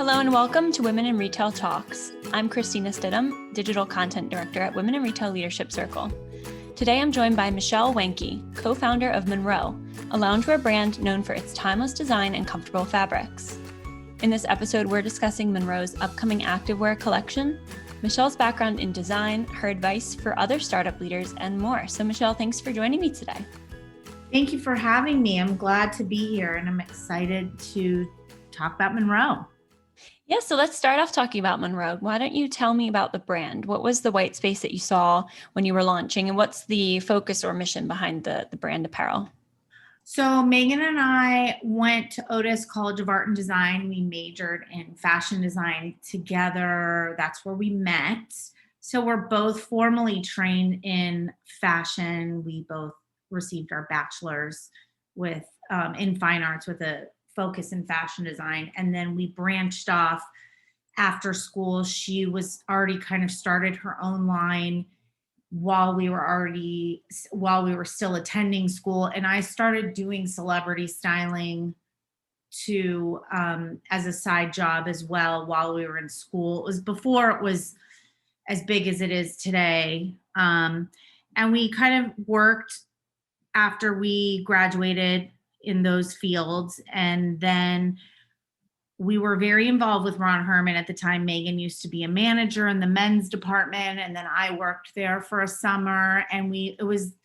Hello and welcome to Women in Retail Talks. I'm Christina Stidham, Digital Content Director at Women in Retail Leadership Circle. Today I'm joined by Michelle Wenke, co-founder of Monrow, a loungewear brand known for its timeless design and comfortable fabrics. In this episode, we're discussing Monrow's upcoming activewear collection, Michelle's background in design, her advice for other startup leaders, and more. So Michelle, thanks for joining me today. Thank you for having me. I'm glad to be here and I'm excited to talk about Monrow. Yeah, so let's start off talking about Monrow. Why don't you tell me about the brand? What was the white space that you saw when you were launching, and what's the focus or mission behind the brand apparel? So Megan and I went to Otis College of Art and Design. We majored in fashion design together. That's where we met. So we're both formally trained in fashion. We both received our bachelor's with in fine arts with a focus in fashion design. And then we branched off after school. She was already kind of started her own line while we were still attending school. And I started doing celebrity styling to as a side job as well while we were in school. It was before it was as big as it is today. And we kind of worked after we graduated in those fields. And then we were very involved with Ron Herman at the time. Megan used to be a manager in the men's department. And then I worked there for a summer. And it was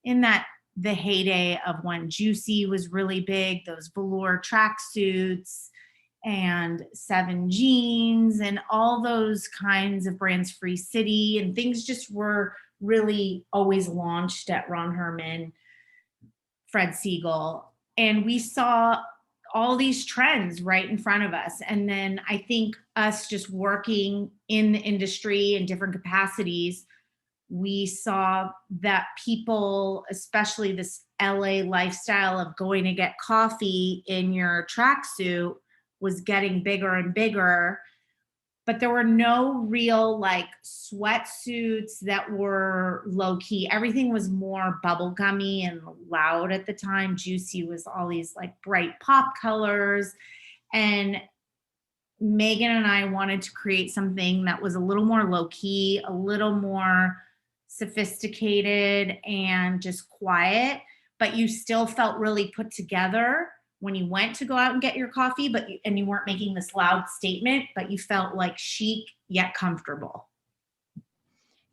in the heyday of when Juicy was really big, those velour tracksuits and Seven Jeans and all those kinds of brands, Free City, and things just were really always launched at Ron Herman, Fred Siegel. And we saw all these trends right in front of us. And then I think us just working in the industry in different capacities, we saw that people, especially this LA lifestyle of going to get coffee in your tracksuit, was getting bigger and bigger. But there were no real like sweatsuits that were low key. Everything was more bubblegummy and loud at the time. Juicy was all these like bright pop colors. And Megan and I wanted to create something that was a little more low key, a little more sophisticated and just quiet, but you still felt really put together when you went to go out and get your coffee, and you weren't making this loud statement, but you felt like chic yet comfortable.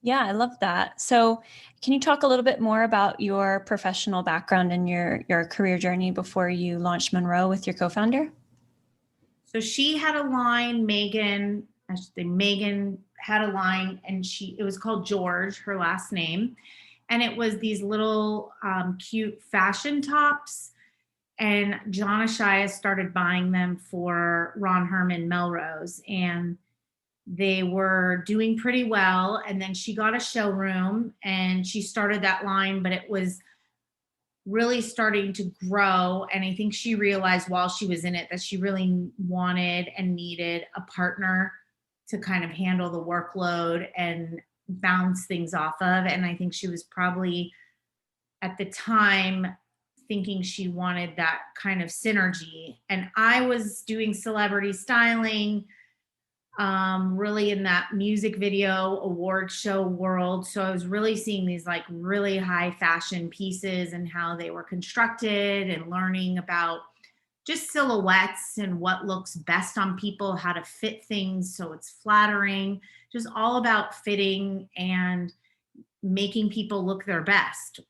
Yeah, I love that. So can you talk a little bit more about your professional background and your career journey before you launched Monrow with your co-founder? So she had a line, Megan had a line, and it was called George, her last name. And it was these little cute fashion tops. And John Ashaya started buying them for Ron Herman Melrose, and they were doing pretty well. And then she got a showroom and she started that line, but it was really starting to grow. And I think she realized while she was in it that she really wanted and needed a partner to kind of handle the workload and bounce things off of. And I think she was probably at the time thinking she wanted that kind of synergy. And I was doing celebrity styling, really in that music video award show world. So I was really seeing these like really high fashion pieces and how they were constructed and learning about just silhouettes and what looks best on people, how to fit things so it's flattering, just all about fitting and making people look their best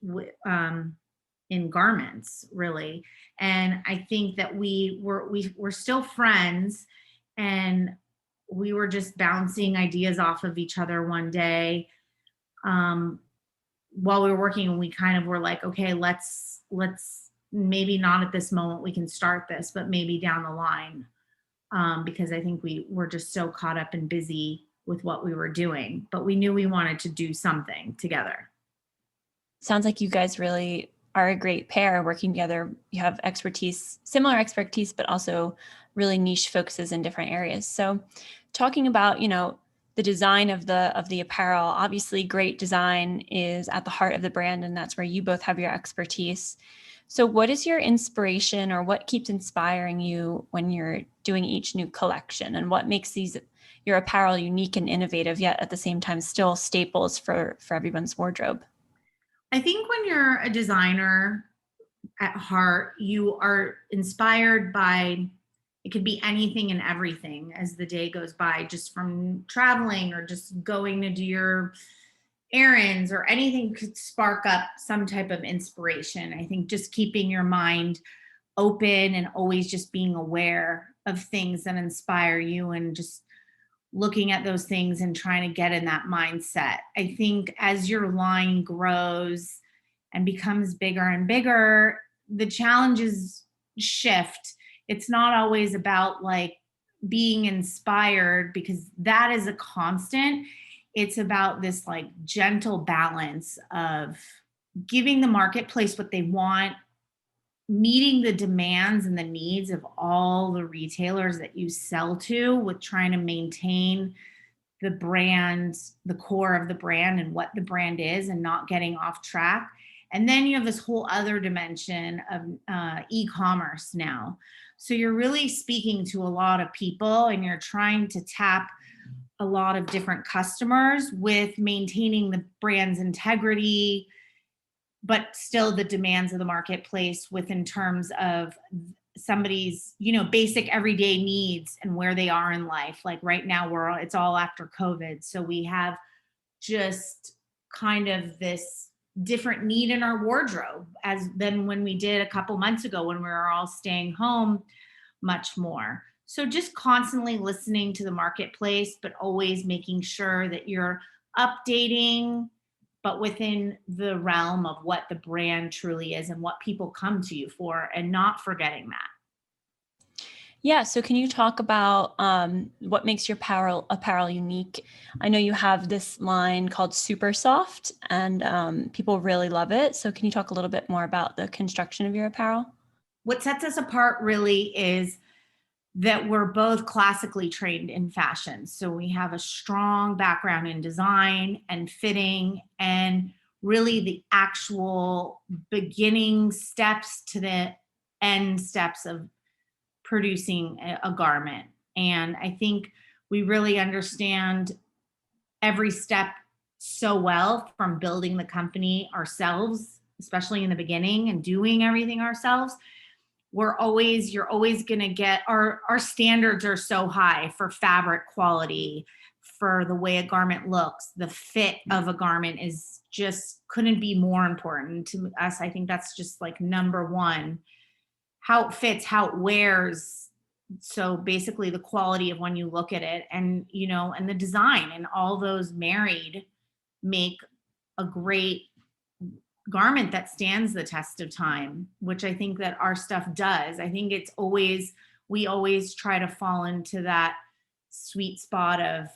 in garments, really. And I think that we were still friends, and we were just bouncing ideas off of each other one day while we were working, and we kind of were like, okay, let's maybe not at this moment we can start this, but maybe down the line, because I think we were just so caught up and busy with what we were doing, but we knew we wanted to do something together. Sounds like you guys really are a great pair working together. You have similar expertise, but also really niche focuses in different areas. So talking about, the design of the apparel, obviously great design is at the heart of the brand, and that's where you both have your expertise. So what is your inspiration, or what keeps inspiring you when you're doing each new collection, and what makes your apparel unique and innovative, yet at the same time still staples for everyone's wardrobe? I think when you're a designer at heart, you are inspired by, it could be anything and everything as the day goes by, just from traveling or just going to do your errands, or anything could spark up some type of inspiration. I think just keeping your mind open and always just being aware of things that inspire you, and just looking at those things and trying to get in that mindset. I think as your line grows and becomes bigger and bigger, the challenges shift. It's not always about like being inspired, because that is a constant. It's about this like gentle balance of giving the marketplace what they want, meeting the demands and the needs of all the retailers that you sell to, with trying to maintain the brand, the core of the brand and what the brand is, and not getting off track. And then you have this whole other dimension of e-commerce now. So you're really speaking to a lot of people, and you're trying to tap a lot of different customers with maintaining the brand's integrity, but still the demands of the marketplace, within terms of somebody's, basic everyday needs and where they are in life. Like right now, it's all after COVID. So we have just kind of this different need in our wardrobe as than when we did a couple months ago, when we were all staying home much more. So just constantly listening to the marketplace, but always making sure that you're updating, but within the realm of what the brand truly is and what people come to you for, and not forgetting that. Yeah. So can you talk about what makes your apparel unique? I know you have this line called Super Soft, and people really love it. So can you talk a little bit more about the construction of your apparel? What sets us apart really is that we're both classically trained in fashion. So we have a strong background in design and fitting, and really the actual beginning steps to the end steps of producing a garment. And I think we really understand every step so well, from building the company ourselves, especially in the beginning, and doing everything ourselves. You're always going to get, our standards are so high for fabric quality, for the way a garment looks. The fit of a garment is just couldn't be more important to us. I think that's just like number one. How it fits, how it wears. So basically the quality of when you look at it, and and the design, and all those married make a great garment that stands the test of time, which I think that our stuff does. I think we always try to fall into that sweet spot of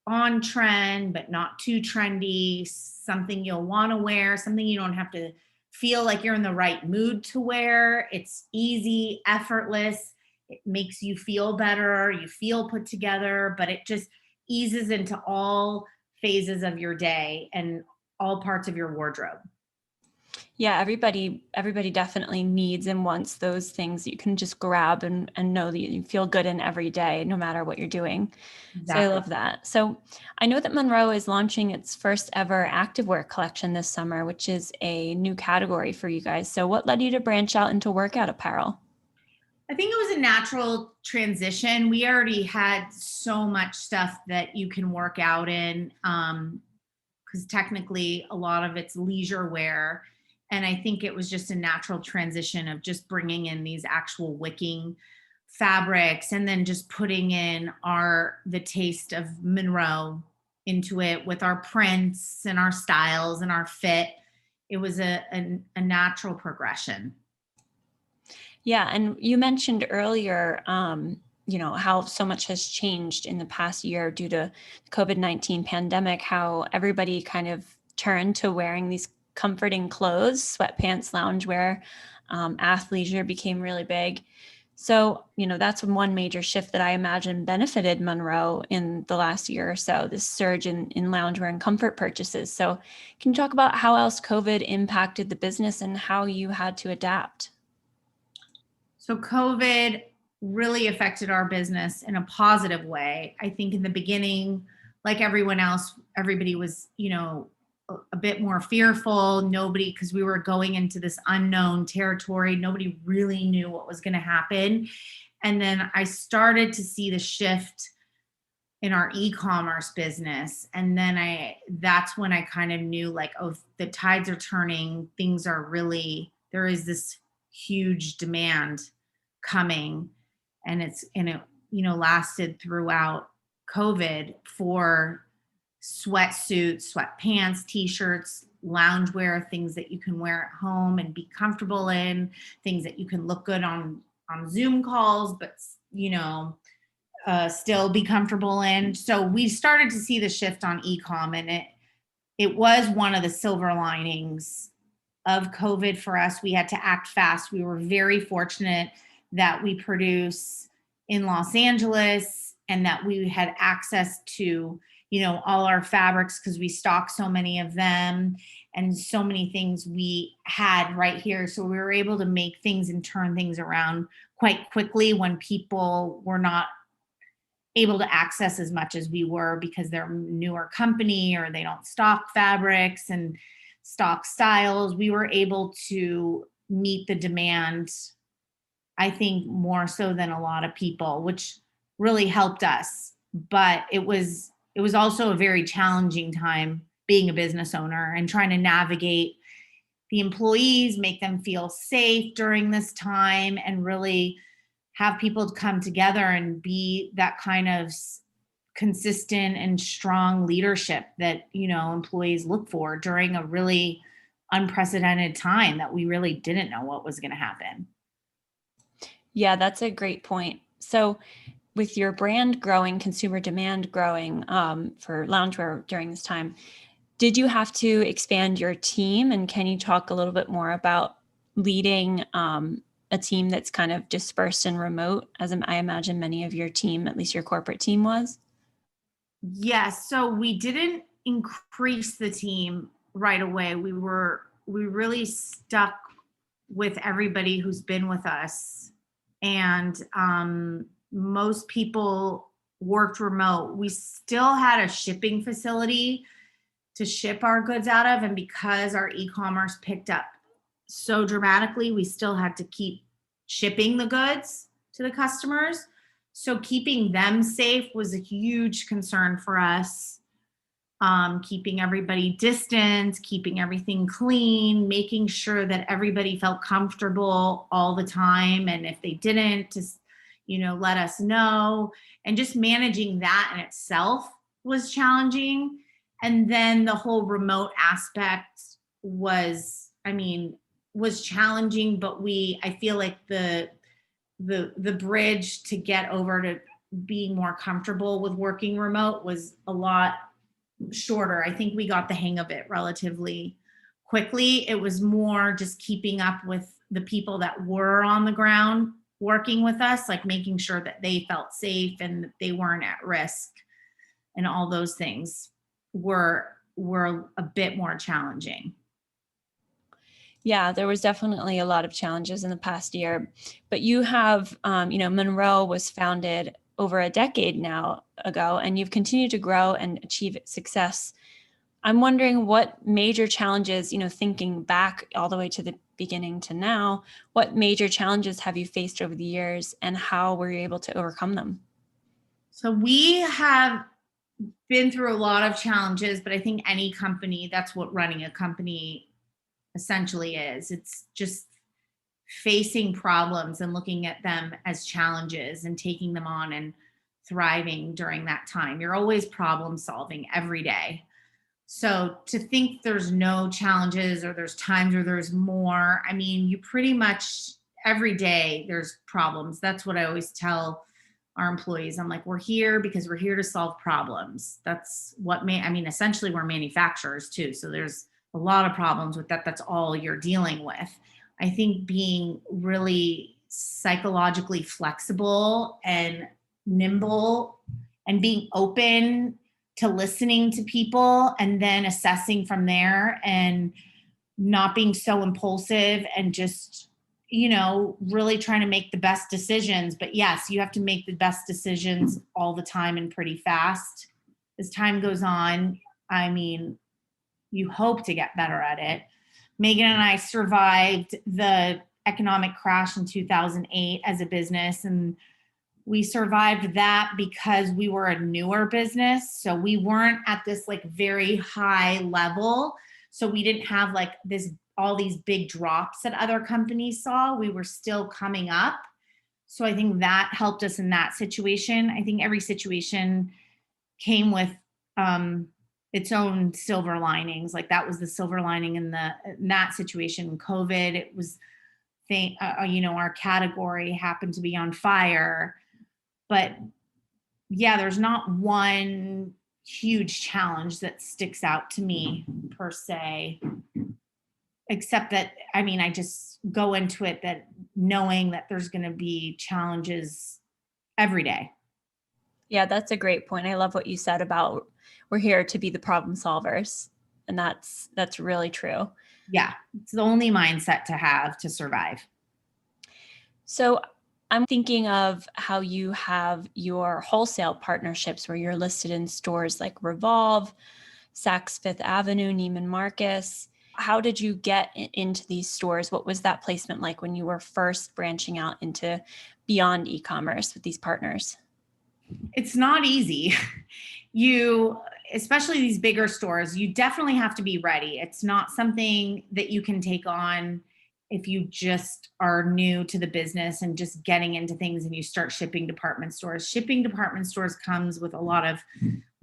on trend, but not too trendy, something you'll want to wear, something you don't have to feel like you're in the right mood to wear. It's easy, effortless. It makes you feel better. You feel put together, but it just eases into all phases of your day and all parts of your wardrobe. Yeah, everybody definitely needs and wants those things that you can just grab and know that you feel good in every day, no matter what you're doing. So I Exactly. love that. So I know that Monroe is launching its first ever activewear collection this summer, which is a new category for you guys. So what led you to branch out into workout apparel? I think it was a natural transition. We already had so much stuff that you can work out in, because technically a lot of it's leisure wear. And I think it was just a natural transition of just bringing in these actual wicking fabrics, and then just putting in the taste of Monroe into it, with our prints and our styles and our fit. It was a natural progression. Yeah, and you mentioned earlier, how so much has changed in the past year due to the COVID-19 pandemic, how everybody kind of turned to wearing these comforting clothes, sweatpants, loungewear, athleisure became really big. So, that's one major shift that I imagine benefited Monroe in the last year or so, this surge in loungewear and comfort purchases. So, can you talk about how else COVID impacted the business and how you had to adapt? So COVID really affected our business in a positive way. I think in the beginning, like everyone else, everybody was, a bit more fearful. Nobody, because we were going into this unknown territory, nobody really knew what was going to happen. And then I started to see the shift in our e-commerce business. And then that's when I kind of knew like, oh, the tides are turning. Things are really, there is this huge demand coming, and it lasted throughout COVID for sweatsuits, sweatpants, t-shirts, loungewear, things that you can wear at home and be comfortable in, things that you can look good on Zoom calls, but still be comfortable in. So we started to see the shift on e-com, and it was one of the silver linings of COVID for us. We had to act fast. We were very fortunate that we produce in Los Angeles and that we had access to, all our fabrics because we stock so many of them, and so many things we had right here. So we were able to make things and turn things around quite quickly when people were not able to access as much as we were because they're a newer company or they don't stock fabrics and stock styles. We were able to meet the demand, I think, more so than a lot of people, which really helped us. But it was also a very challenging time being a business owner and trying to navigate the employees, make them feel safe during this time, and really have people come together and be that kind of consistent and strong leadership that, employees look for during a really unprecedented time that we really didn't know what was going to happen. Yeah, that's a great point. So with your brand growing, consumer demand growing for loungewear during this time, did you have to expand your team? And can you talk a little bit more about leading a team that's kind of dispersed and remote, as I imagine many of your team, at least your corporate team, was? Yes. So we didn't increase the team right away. We really stuck with everybody who's been with us. And most people worked remote. We still had a shipping facility to ship our goods out of. And because our e-commerce picked up so dramatically, we still had to keep shipping the goods to the customers. So keeping them safe was a huge concern for us. Keeping everybody distant, keeping everything clean, making sure that everybody felt comfortable all the time. And if they didn't, just, let us know. And just managing that in itself was challenging. And then the whole remote aspect was challenging, but I feel like the bridge to get over to being more comfortable with working remote was a lot shorter. I think we got the hang of it relatively quickly. It was more just keeping up with the people that were on the ground working with us, like making sure that they felt safe and that they weren't at risk, and all those things were a bit more challenging. Yeah, there was definitely a lot of challenges in the past year, but you have, Monroe was founded over a decade now ago, and you've continued to grow and achieve success. I'm wondering what major challenges, thinking back all the way to the beginning to now, what major challenges have you faced over the years, and how were you able to overcome them? So we have been through a lot of challenges, but I think any company, that's what running a company essentially is. It's just facing problems and looking at them as challenges and taking them on and thriving during that time. You're always problem solving every day. So to think there's no challenges or there's times where there's more, you pretty much every day there's problems. That's what I always tell our employees. I'm like, we're here because we're here to solve problems. That's what essentially we're manufacturers too. So there's a lot of problems with that. That's all you're dealing with. I think being really psychologically flexible and nimble and being open to listening to people and then assessing from there, and not being so impulsive and just, really trying to make the best decisions. But yes, you have to make the best decisions all the time and pretty fast. As time goes on, I mean, you hope to get better at it. Megan and I survived the economic crash in 2008 as a business, and we survived that because we were a newer business. So we weren't at this like very high level. So we didn't have like all these big drops that other companies saw. We were still coming up. So I think that helped us in that situation. I think every situation came with its own silver linings. Like that was the silver lining in that situation. COVID, it was, our category happened to be on fire. But yeah, there's not one huge challenge that sticks out to me per se, except that, I just go into it that knowing that there's going to be challenges every day. Yeah, that's a great point. I love what you said about we're here to be the problem solvers. And that's really true. Yeah, it's the only mindset to have to survive. So I'm thinking of how you have your wholesale partnerships where you're listed in stores like Revolve, Saks Fifth Avenue, Neiman Marcus. How did you get into these stores? What was that placement like when you were first branching out into beyond e-commerce with these partners? It's not easy. Especially these bigger stores, you definitely have to be ready. It's not something that you can take on if you just are new to the business and just getting into things and you start shipping department stores. Shipping department stores comes with a lot of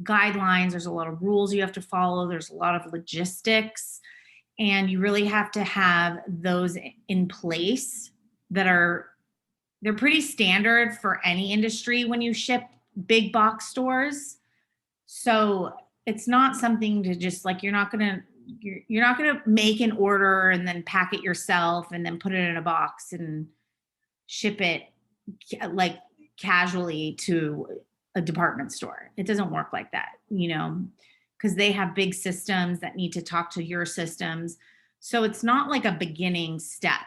guidelines. There's a lot of rules you have to follow. There's a lot of logistics, and you really have to have those in place they're pretty standard for any industry when you ship big box stores. So it's not something to just like, you're not going to make an order and then pack it yourself and then put it in a box and ship it like casually to a department store. It doesn't work like that, because they have big systems that need to talk to your systems. So it's not like a beginning step.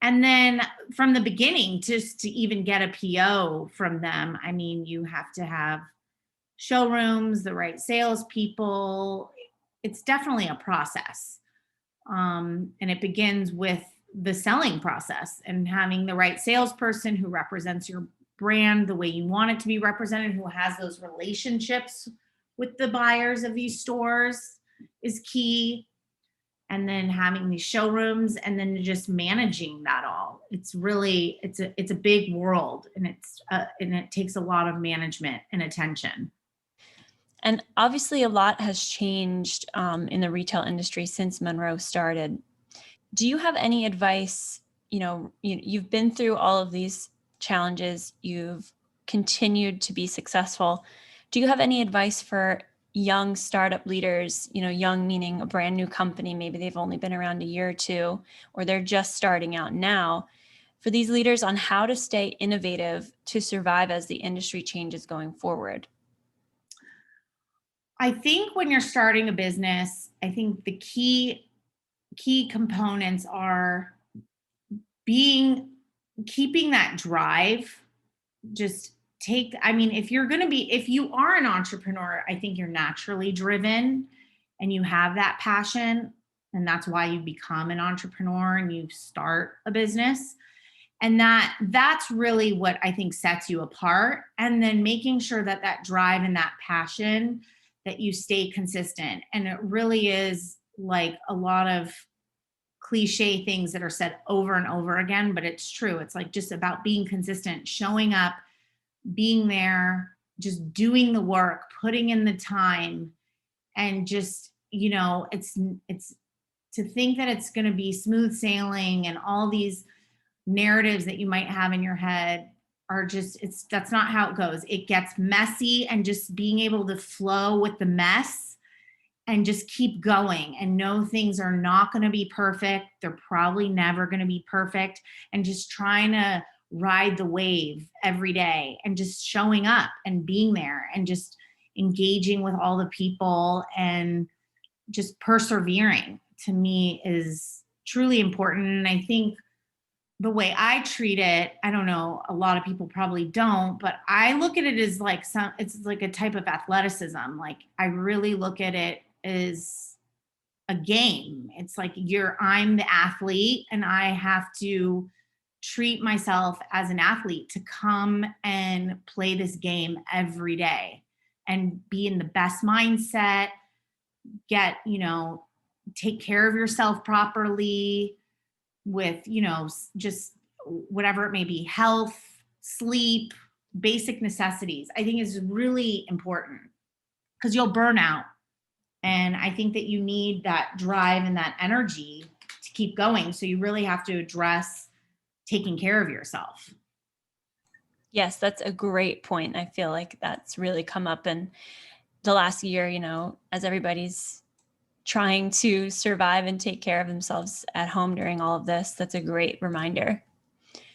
And then from the beginning, just to even get a PO from them, you have to have showrooms, the right salespeople. It's definitely a process. And it begins with the selling process and having the right salesperson who represents your brand the way you want it to be represented, who has those relationships with the buyers of these stores is key. And then having these showrooms and then just managing that all. It's really, it's a big world, and it takes a lot of management and attention. And obviously a lot has changed in the retail industry since Monrow started. Do you have any advice? You've been through all of these challenges. You've continued to be successful. Do you have any advice for young startup leaders, young meaning a brand new company, maybe they've only been around a year or two, or they're just starting out now, for these leaders on how to stay innovative to survive as the industry changes going forward? I think when you're starting a business, I think the key components are keeping that drive. Just if you are an entrepreneur, I think you're naturally driven and you have that passion, and that's why you become an entrepreneur and you start a business. And that's really what I think sets you apart. And then making sure that drive and that passion, that you stay consistent. And it really is like a lot of cliche things that are said over and over again, but it's true. It's like just about being consistent, showing up, being there, just doing the work, putting in the time, and just, it's to think that it's going to be smooth sailing and all these narratives that you might have in your head are that's not how it goes. It gets messy, and just being able to flow with the mess and just keep going and know things are not going to be perfect. They're probably never going to be perfect, and just trying to ride the wave every day and just showing up and being there and just engaging with all the people and just persevering, to me, is truly important. And I think the way I treat it, I don't know, a lot of people probably don't, but I look at it as like it's like a type of athleticism. Like I really look at it as a game. It's like I'm the athlete and I have to treat myself as an athlete to come and play this game every day and be in the best mindset, get, take care of yourself properly with, just whatever it may be, health, sleep, basic necessities. I think is really important because you'll burn out. And I think that you need that drive and that energy to keep going. So you really have to address taking care of yourself. Yes, that's a great point. I feel like that's really come up in the last year, as everybody's trying to survive and take care of themselves at home during all of this. That's a great reminder.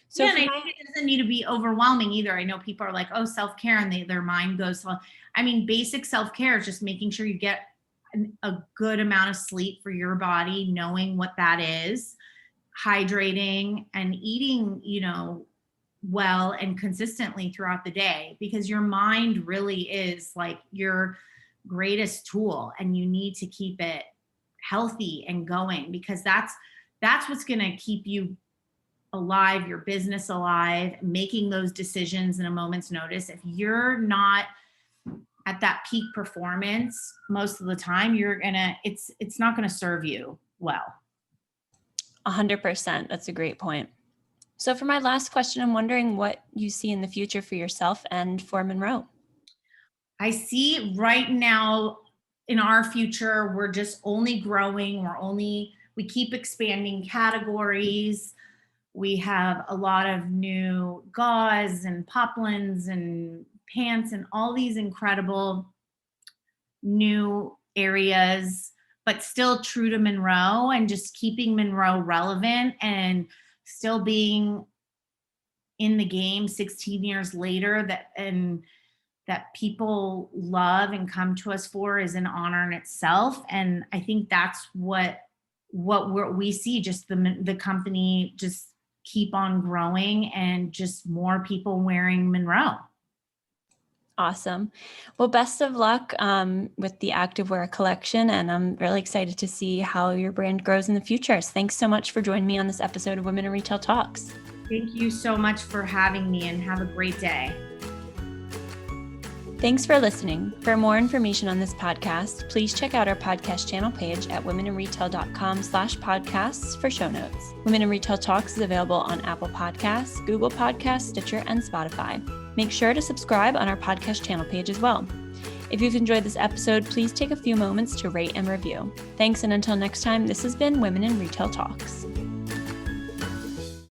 So yeah, and I think it doesn't need to be overwhelming either. I know people are like, oh, self-care, and their mind goes, well, I mean, basic self-care is just making sure you get a good amount of sleep for your body, knowing what that is, hydrating and eating, well and consistently throughout the day, because your mind really is like your greatest tool and you need to keep it healthy and going, because that's what's going to keep you alive, your business alive, making those decisions in a moment's notice. If you're not at that peak performance most of the time, it's not going to serve you well. 100%. That's a great point. So for my last question, I'm wondering what you see in the future for yourself and for Monrow. I see right now in our future, we're just only growing. We keep expanding categories. We have a lot of new gauze and poplins and pants and all these incredible new areas, but still true to Monroe and just keeping Monroe relevant and still being in the game 16 years later, that people love and come to us for is an honor in itself. And I think that's what we see, just the company just keep on growing and just more people wearing Monroe. Awesome. Well, best of luck with the activewear collection. And I'm really excited to see how your brand grows in the future. So thanks so much for joining me on this episode of Women in Retail Talks. Thank you so much for having me, and have a great day. Thanks for listening. For more information on this podcast, please check out our podcast channel page at womeninretail.com/podcasts for show notes. Women in Retail Talks is available on Apple Podcasts, Google Podcasts, Stitcher, and Spotify. Make sure to subscribe on our podcast channel page as well. If you've enjoyed this episode, please take a few moments to rate and review. Thanks, and until next time, this has been Women in Retail Talks.